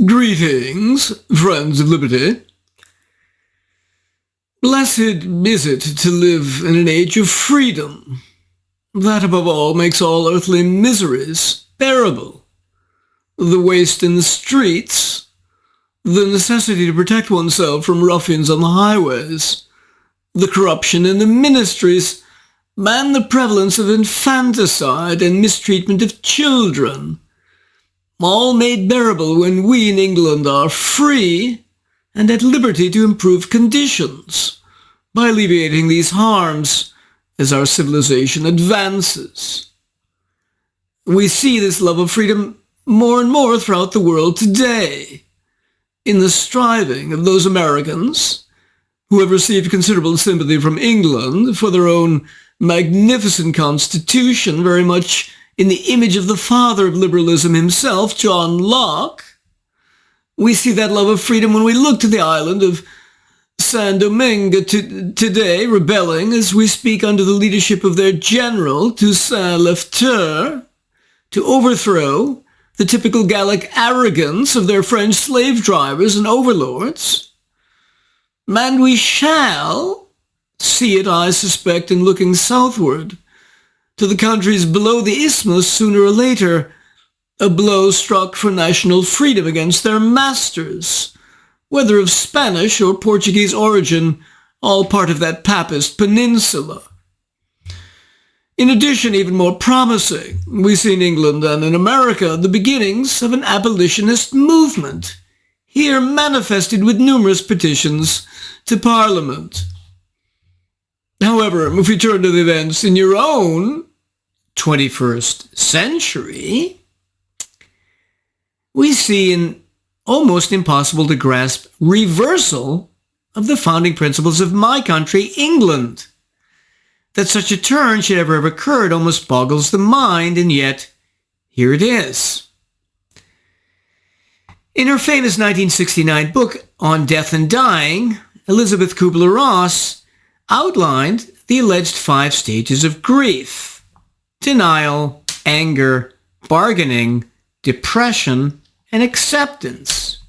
Greetings, friends of liberty. Blessed is it to live in an age of freedom. That above all makes all earthly miseries bearable. The waste in the streets, the necessity to protect oneself from ruffians on the highways, the corruption in the ministries, and the prevalence of infanticide and mistreatment of children, all made bearable when we in England are free and at liberty to improve conditions by alleviating these harms as our civilization advances. We see this love of freedom more and more throughout the world today, in the striving of those Americans who have received considerable sympathy from England for their own magnificent constitution, very much in the image of the father of liberalism himself, John Locke. We see that love of freedom when we look to the island of Saint Domingue today, rebelling as we speak under the leadership of their general, Toussaint Louverture, to overthrow the typical Gallic arrogance of their French slave drivers and overlords. And we shall see it, I suspect, in looking southward to the countries below the isthmus sooner or later, a blow struck for national freedom against their masters, whether of Spanish or Portuguese origin, all part of that Papist peninsula. In addition, even more promising, we see in England and in America the beginnings of an abolitionist movement, here manifested with numerous petitions to Parliament. However, if we turn to the events in your own 21st century, we see an almost impossible to grasp reversal of the founding principles of my country, England. That such a turn should ever have occurred almost boggles the mind, and yet here it is. In her famous 1969 book On Death and Dying, Elizabeth Kubler-Ross outlined the alleged 5 stages of grief: denial, anger, bargaining, depression, and acceptance.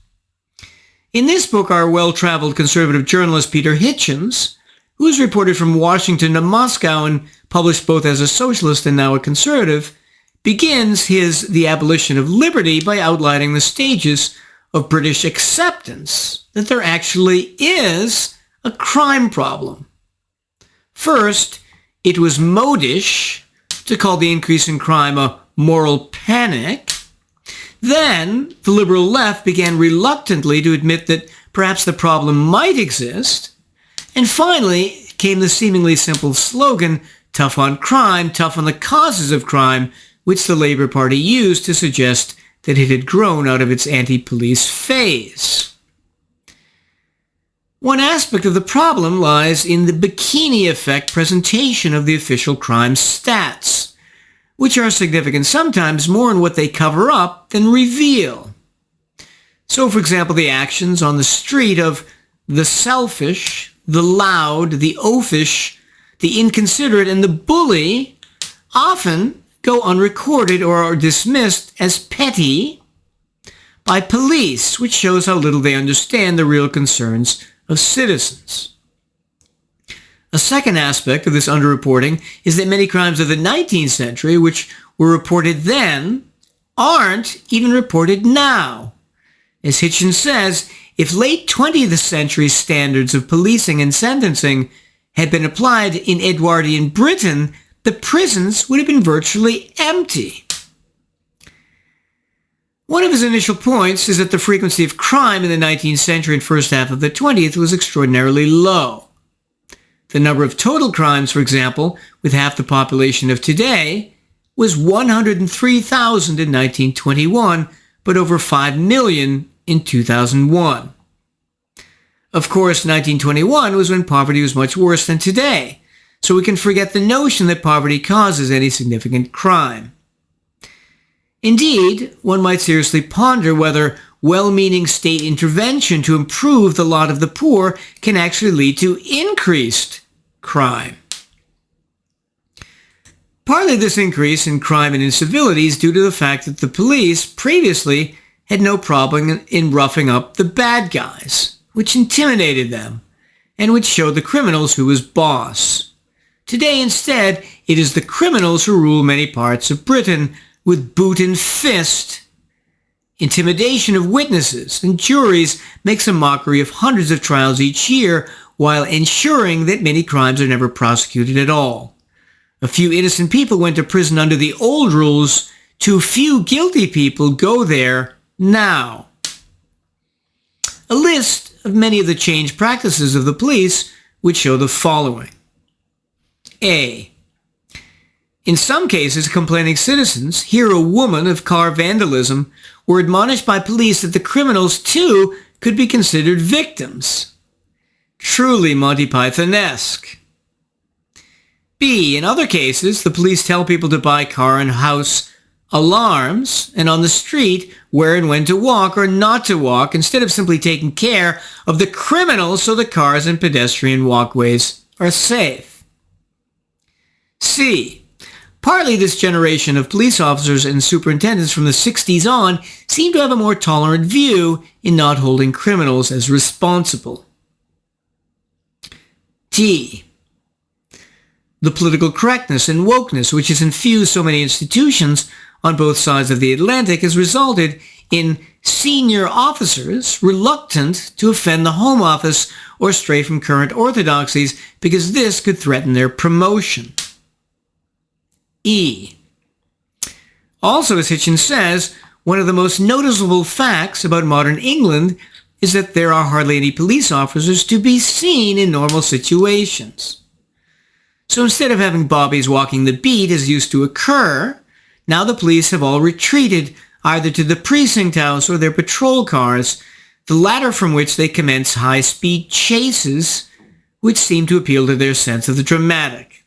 In this book, our well-traveled conservative journalist Peter Hitchens, who is reported from Washington to Moscow and published both as a socialist and now a conservative, begins his The Abolition of Liberty by outlining the stages of British acceptance that there actually is a crime problem. First, it was modish to call the increase in crime a moral panic. Then, the liberal left began reluctantly to admit that perhaps the problem might exist. And finally came the seemingly simple slogan, tough on crime, tough on the causes of crime, which the Labour Party used to suggest that it had grown out of its anti-police phase. One aspect of the problem lies in the bikini effect presentation of the official crime stats, which are significant sometimes more in what they cover up than reveal. So, for example, the actions on the street of the selfish, the loud, the oafish, the inconsiderate, and the bully often go unrecorded or are dismissed as petty by police, which shows how little they understand the real concerns of citizens. A second aspect of this underreporting is that many crimes of the 19th century, which were reported then, aren't even reported now. As Hitchens says, if late 20th century standards of policing and sentencing had been applied in Edwardian Britain, the prisons would have been virtually empty. One of his initial points is that the frequency of crime in the 19th century and first half of the 20th was extraordinarily low. The number of total crimes, for example, with half the population of today, was 103,000 in 1921, but over 5 million in 2001. Of course, 1921 was when poverty was much worse than today, so we can forget the notion that poverty causes any significant crime. Indeed, one might seriously ponder whether well-meaning state intervention to improve the lot of the poor can actually lead to increased crime. Partly this increase in crime and incivility is due to the fact that the police previously had no problem in roughing up the bad guys, which intimidated them, and which showed the criminals who was boss. Today, instead, it is the criminals who rule many parts of Britain with boot and fist. Intimidation of witnesses and juries makes a mockery of hundreds of trials each year, while ensuring that many crimes are never prosecuted at all. A few innocent people went to prison under the old rules. Too few guilty people go there now. A list of many of the changed practices of the police would show the following. A. In some cases, complaining citizens, here a woman of car vandalism, were admonished by police that the criminals, too, could be considered victims. Truly Monty Python-esque. B. In other cases, the police tell people to buy car and house alarms, and on the street, where and when to walk or not to walk, instead of simply taking care of the criminals so the cars and pedestrian walkways are safe. C. Partly this generation of police officers and superintendents from the 60s on seem to have a more tolerant view in not holding criminals as responsible. D. The political correctness and wokeness which has infused so many institutions on both sides of the Atlantic has resulted in senior officers reluctant to offend the Home Office or stray from current orthodoxies because this could threaten their promotion. E. Also, as Hitchens says, one of the most noticeable facts about modern England is that there are hardly any police officers to be seen in normal situations. So instead of having bobbies walking the beat as used to occur, now the police have all retreated either to the precinct house or their patrol cars, the latter from which they commence high-speed chases, which seem to appeal to their sense of the dramatic.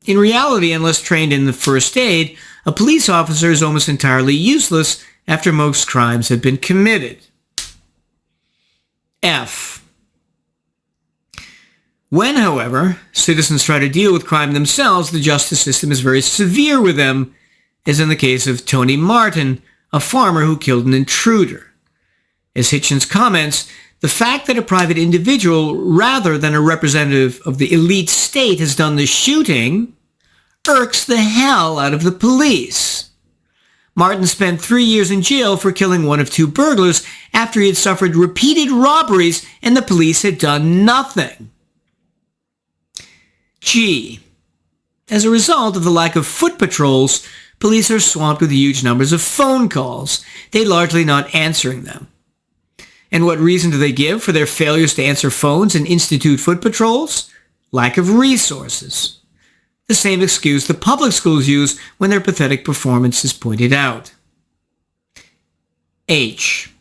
In reality, unless trained in the first aid, a police officer is almost entirely useless after most crimes have been committed. F. When, however, citizens try to deal with crime themselves, the justice system is very severe with them, as in the case of Tony Martin, a farmer who killed an intruder. As Hitchens comments, the fact that a private individual, rather than a representative of the elite state, has done the shooting irks the hell out of the police. Martin spent 3 years in jail for killing one of 2 burglars after he had suffered repeated robberies and the police had done nothing. G. As a result of the lack of foot patrols, police are swamped with huge numbers of phone calls, they largely not answering them. And what reason do they give for their failures to answer phones and institute foot patrols? Lack of resources. The same excuse the public schools use when their pathetic performance is pointed out. H.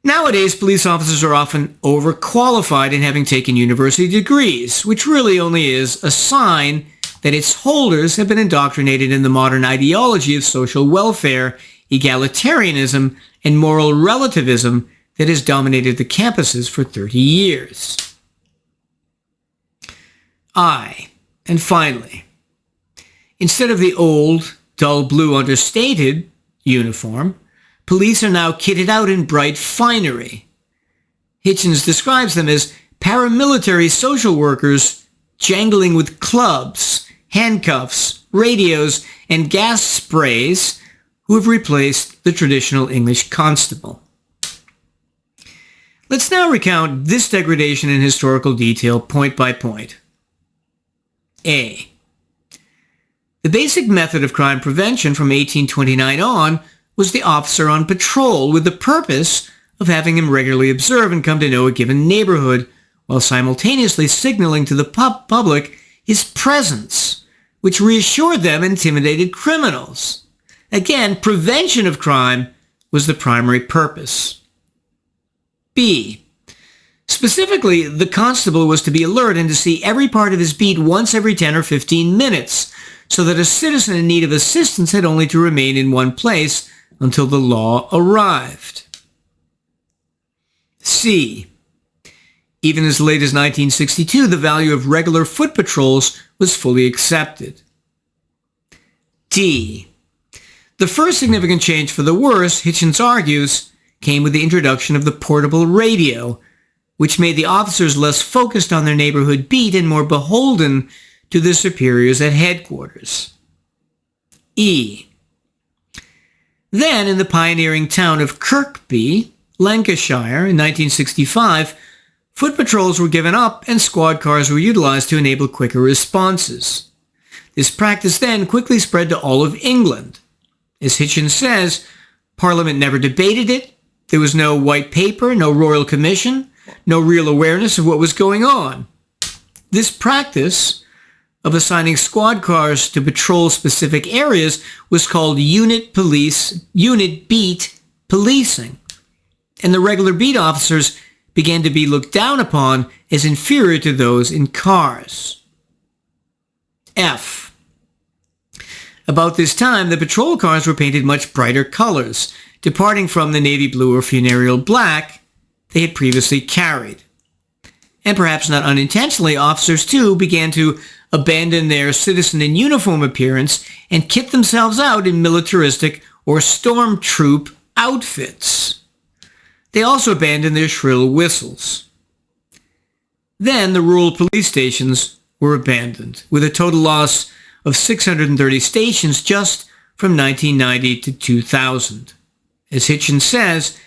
Nowadays, police officers are often overqualified in having taken university degrees, which really only is a sign that its holders have been indoctrinated in the modern ideology of social welfare, egalitarianism, and moral relativism that has dominated the campuses for 30 years. I. And finally, instead of the old, dull blue understated uniform, police are now kitted out in bright finery. Hitchens describes them as paramilitary social workers jangling with clubs, handcuffs, radios, and gas sprays who have replaced the traditional English constable. Let's now recount this degradation in historical detail point by point. A. The basic method of crime prevention from 1829 on was the officer on patrol with the purpose of having him regularly observe and come to know a given neighborhood while simultaneously signaling to the public his presence, which reassured them intimidated criminals. Again, prevention of crime was the primary purpose. B. Specifically, the constable was to be alert and to see every part of his beat once every 10 or 15 minutes, so that a citizen in need of assistance had only to remain in one place until the law arrived. C. Even as late as 1962, the value of regular foot patrols was fully accepted. D. The first significant change for the worse, Hitchens argues, came with the introduction of the portable radio, which made the officers less focused on their neighborhood beat and more beholden to their superiors at headquarters. E. Then, in the pioneering town of Kirkby, Lancashire, in 1965, foot patrols were given up and squad cars were utilized to enable quicker responses. This practice then quickly spread to all of England. As Hitchens says, Parliament never debated it. There was no white paper, no royal commission, no real awareness of what was going on. This practice of assigning squad cars to patrol specific areas was called unit beat policing, and the regular beat officers began to be looked down upon as inferior to those in cars. F. About this time, the patrol cars were painted much brighter colors, departing from the navy blue or funereal black they had previously carried. And perhaps not unintentionally, officers too began to abandon their citizen in uniform appearance and kit themselves out in militaristic or stormtroop outfits. They also abandoned their shrill whistles. Then the rural police stations were abandoned, with a total loss of 630 stations just from 1990 to 2000. As Hitchens says,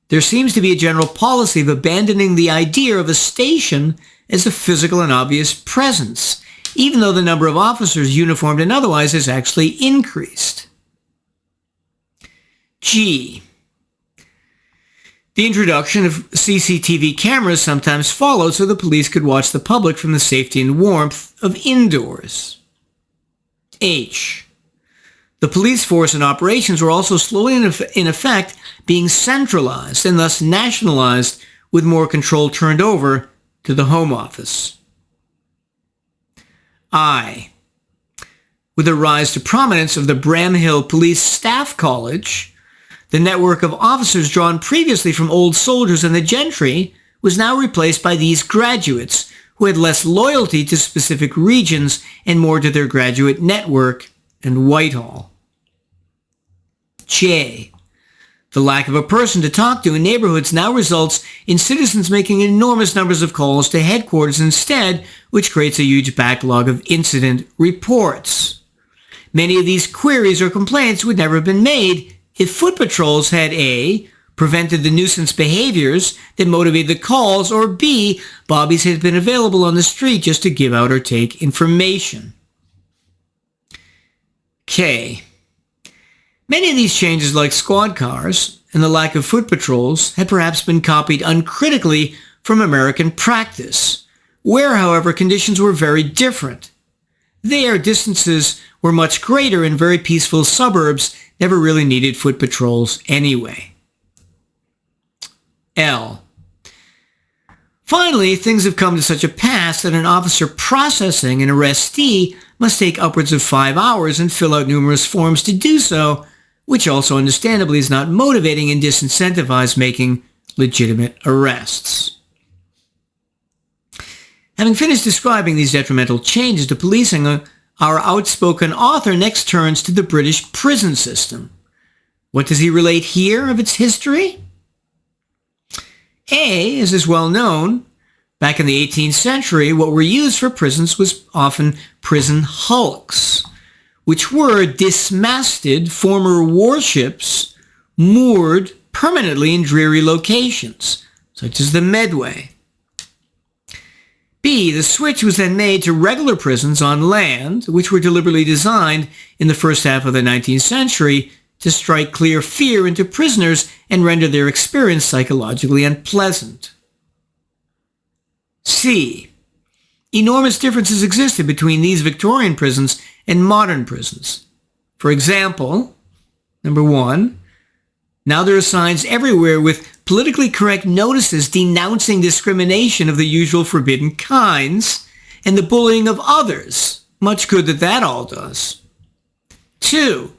there seems to be a general policy of abandoning the idea of a station as a physical and obvious presence, even though the number of officers, uniformed and otherwise, has actually increased. G. The introduction of CCTV cameras sometimes followed so the police could watch the public from the safety and warmth of indoors. H. The police force and operations were also slowly in effect being centralized and thus nationalized, with more control turned over to the Home Office. I. With the rise to prominence of the Bramhill Police Staff College, the network of officers drawn previously from old soldiers and the gentry was now replaced by these graduates who had less loyalty to specific regions and more to their graduate network and Whitehall. J. The lack of a person to talk to in neighborhoods now results in citizens making enormous numbers of calls to headquarters instead, which creates a huge backlog of incident reports. Many of these queries or complaints would never have been made if foot patrols had A. prevented the nuisance behaviors that motivated the calls, or B. bobbies had been available on the street just to give out or take information. K. Many of these changes, like squad cars and the lack of foot patrols, had perhaps been copied uncritically from American practice, where, however, conditions were very different. There, distances were much greater and very peaceful suburbs never really needed foot patrols anyway. L. Finally, things have come to such a pass that an officer processing an arrestee must take upwards of 5 hours and fill out numerous forms to do so, which also understandably is not motivating and disincentivizes making legitimate arrests. Having finished describing these detrimental changes to policing, our outspoken author next turns to the British prison system. What does he relate here of its history? A, as is well known, back in the 18th century, what were used for prisons was often prison hulks, which were dismasted former warships moored permanently in dreary locations, such as the Medway. B, the switch was then made to regular prisons on land, which were deliberately designed in the first half of the 19th century to strike clear fear into prisoners and render their experience psychologically unpleasant. C, enormous differences existed between these Victorian prisons and modern prisons. For example, number 1, now there are signs everywhere with politically correct notices denouncing discrimination of the usual forbidden kinds and the bullying of others. Much good that all does. 2,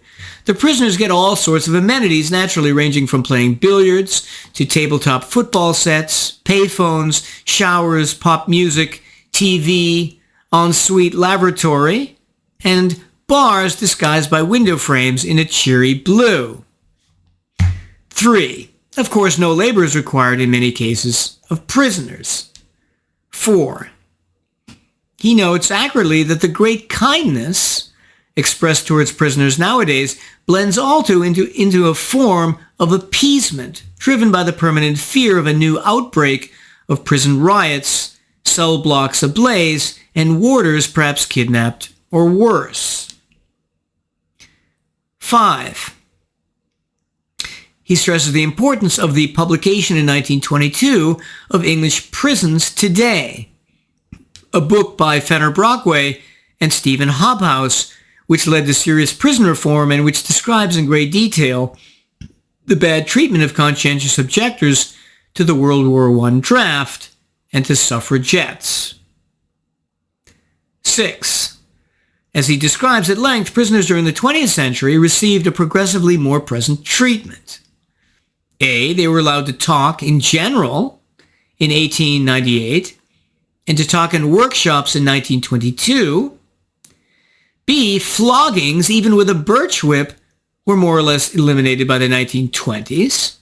the prisoners get all sorts of amenities, naturally ranging from playing billiards to tabletop football sets, payphones, showers, pop music, TV, ensuite lavatory, and bars disguised by window frames in a cheery blue. 3. Of course, no labor is required in many cases of prisoners. 4. He notes accurately that the great kindness expressed towards prisoners nowadays blends also into a form of appeasement, driven by the permanent fear of a new outbreak of prison riots, cell blocks ablaze, and warders perhaps kidnapped or worse. 5. He stresses the importance of the publication in 1922 of English Prisons Today, a book by Fenner Brockway and Stephen Hobhouse, which led to serious prison reform and which describes in great detail the bad treatment of conscientious objectors to the World War I draft and to suffragettes. 6. As he describes at length, prisoners during the 20th century received a progressively more present treatment. A. They were allowed to talk in general in 1898 and to talk in workshops in 1922. B. Floggings, even with a birch whip, were more or less eliminated by the 1920s.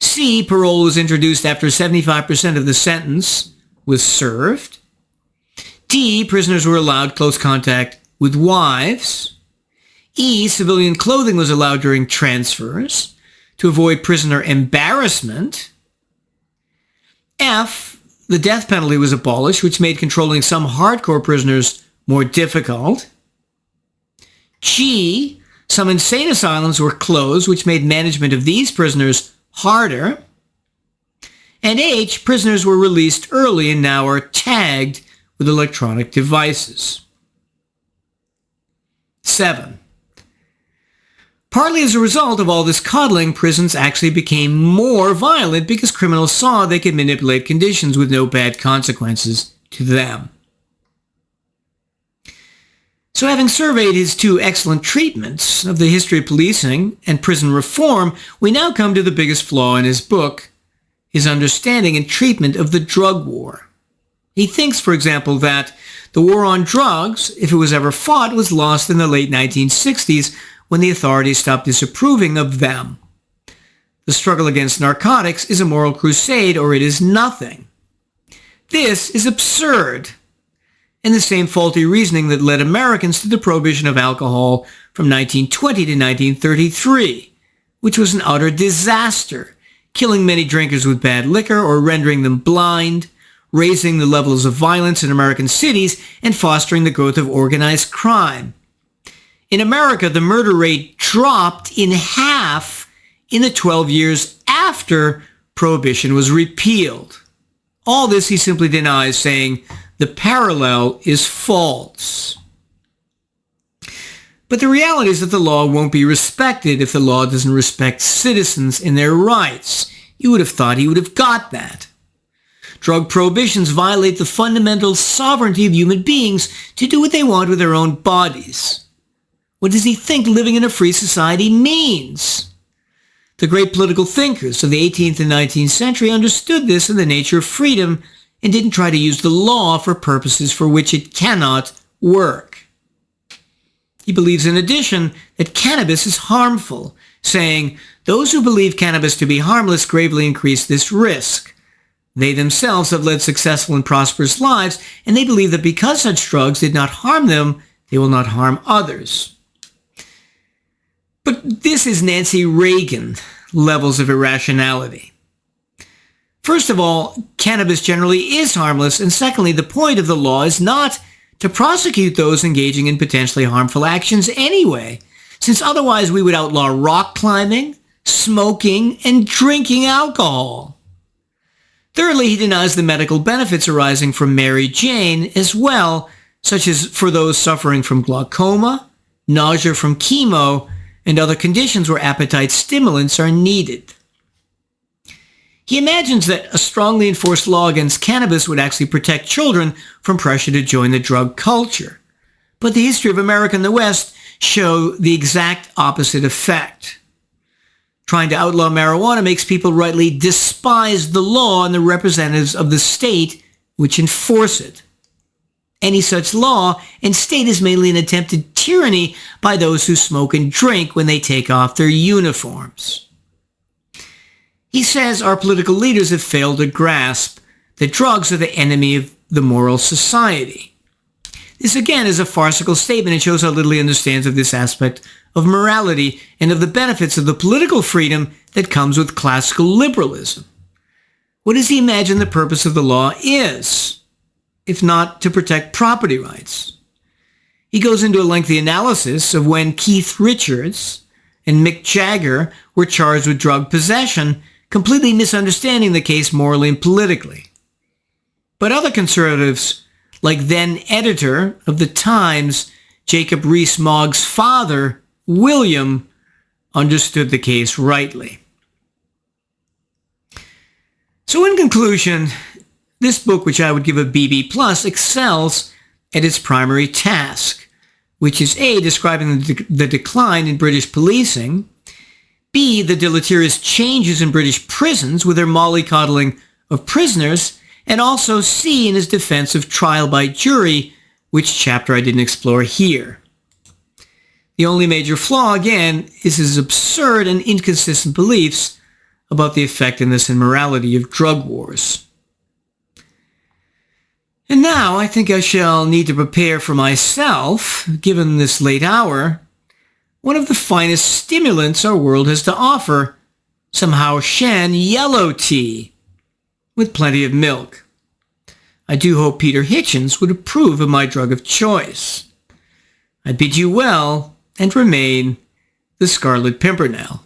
C. Parole was introduced after 75% of the sentence was served. D. Prisoners were allowed close contact with wives. E. Civilian clothing was allowed during transfers to avoid prisoner embarrassment. F. The death penalty was abolished, which made controlling some hardcore prisoners more difficult. G. Some insane asylums were closed, which made management of these prisoners harder. And H. Prisoners were released early and now are tagged with electronic devices. 7. Partly as a result of all this coddling, prisons actually became more violent because criminals saw they could manipulate conditions with no bad consequences to them. So having surveyed his two excellent treatments of the history of policing and prison reform, we now come to the biggest flaw in his book, his understanding and treatment of the drug war. He thinks, for example, that the war on drugs, if it was ever fought, was lost in the late 1960s when the authorities stopped disapproving of them. The struggle against narcotics is a moral crusade, or it is nothing. This is absurd, and the same faulty reasoning that led Americans to the prohibition of alcohol from 1920 to 1933, which was an utter disaster, killing many drinkers with bad liquor or rendering them blind, raising the levels of violence in American cities, and fostering the growth of organized crime. In America, the murder rate dropped in half in the 12 years after Prohibition was repealed. All this he simply denies, saying the parallel is false. But the reality is that the law won't be respected if the law doesn't respect citizens in their rights. You would have thought he would have got that. Drug prohibitions violate the fundamental sovereignty of human beings to do what they want with their own bodies. What does he think living in a free society means? The great political thinkers of the 18th and 19th century understood this in the nature of freedom and didn't try to use the law for purposes for which it cannot work. He believes, in addition, that cannabis is harmful, saying, "Those who believe cannabis to be harmless gravely increase this risk. They themselves have led successful and prosperous lives, and they believe that because such drugs did not harm them, they will not harm others." But this is Nancy Reagan levels of irrationality. First of all, cannabis generally is harmless, and secondly, the point of the law is not to prosecute those engaging in potentially harmful actions anyway, since otherwise we would outlaw rock climbing, smoking, and drinking alcohol. Thirdly, he denies the medical benefits arising from Mary Jane as well, such as for those suffering from glaucoma, nausea from chemo, and other conditions where appetite stimulants are needed. He imagines that a strongly enforced law against cannabis would actually protect children from pressure to join the drug culture. But the history of America and the West show the exact opposite effect. Trying to outlaw marijuana makes people rightly despise the law and the representatives of the state which enforce it. any such law and state is mainly an attempted tyranny by those who smoke and drink when they take off their uniforms. He says our political leaders have failed to grasp that drugs are the enemy of the moral society. This again is a farcical statement and shows how little he understands of this aspect of morality and of the benefits of the political freedom that comes with classical liberalism. What does he imagine the purpose of the law is, if not to protect property rights? He goes into a lengthy analysis of when Keith Richards and Mick Jagger were charged with drug possession, completely misunderstanding the case morally and politically. But other conservatives, like then editor of the Times, Jacob Rees-Mogg's father, William, understood the case rightly. So in conclusion, this book, which I would give a BB+, excels at its primary task, which is A, describing the decline in British policing, B, the deleterious changes in British prisons with their molly-coddling of prisoners, and also C, in his defense of trial by jury, which chapter I didn't explore here. The only major flaw, again, is his absurd and inconsistent beliefs about the effectiveness and morality of drug wars. And now I think I shall need to prepare for myself, given this late hour, one of the finest stimulants our world has to offer, some Shan yellow tea, with plenty of milk. I do hope Peter Hitchens would approve of my drug of choice. I bid you well, and remain the Scarlet Pimpernel.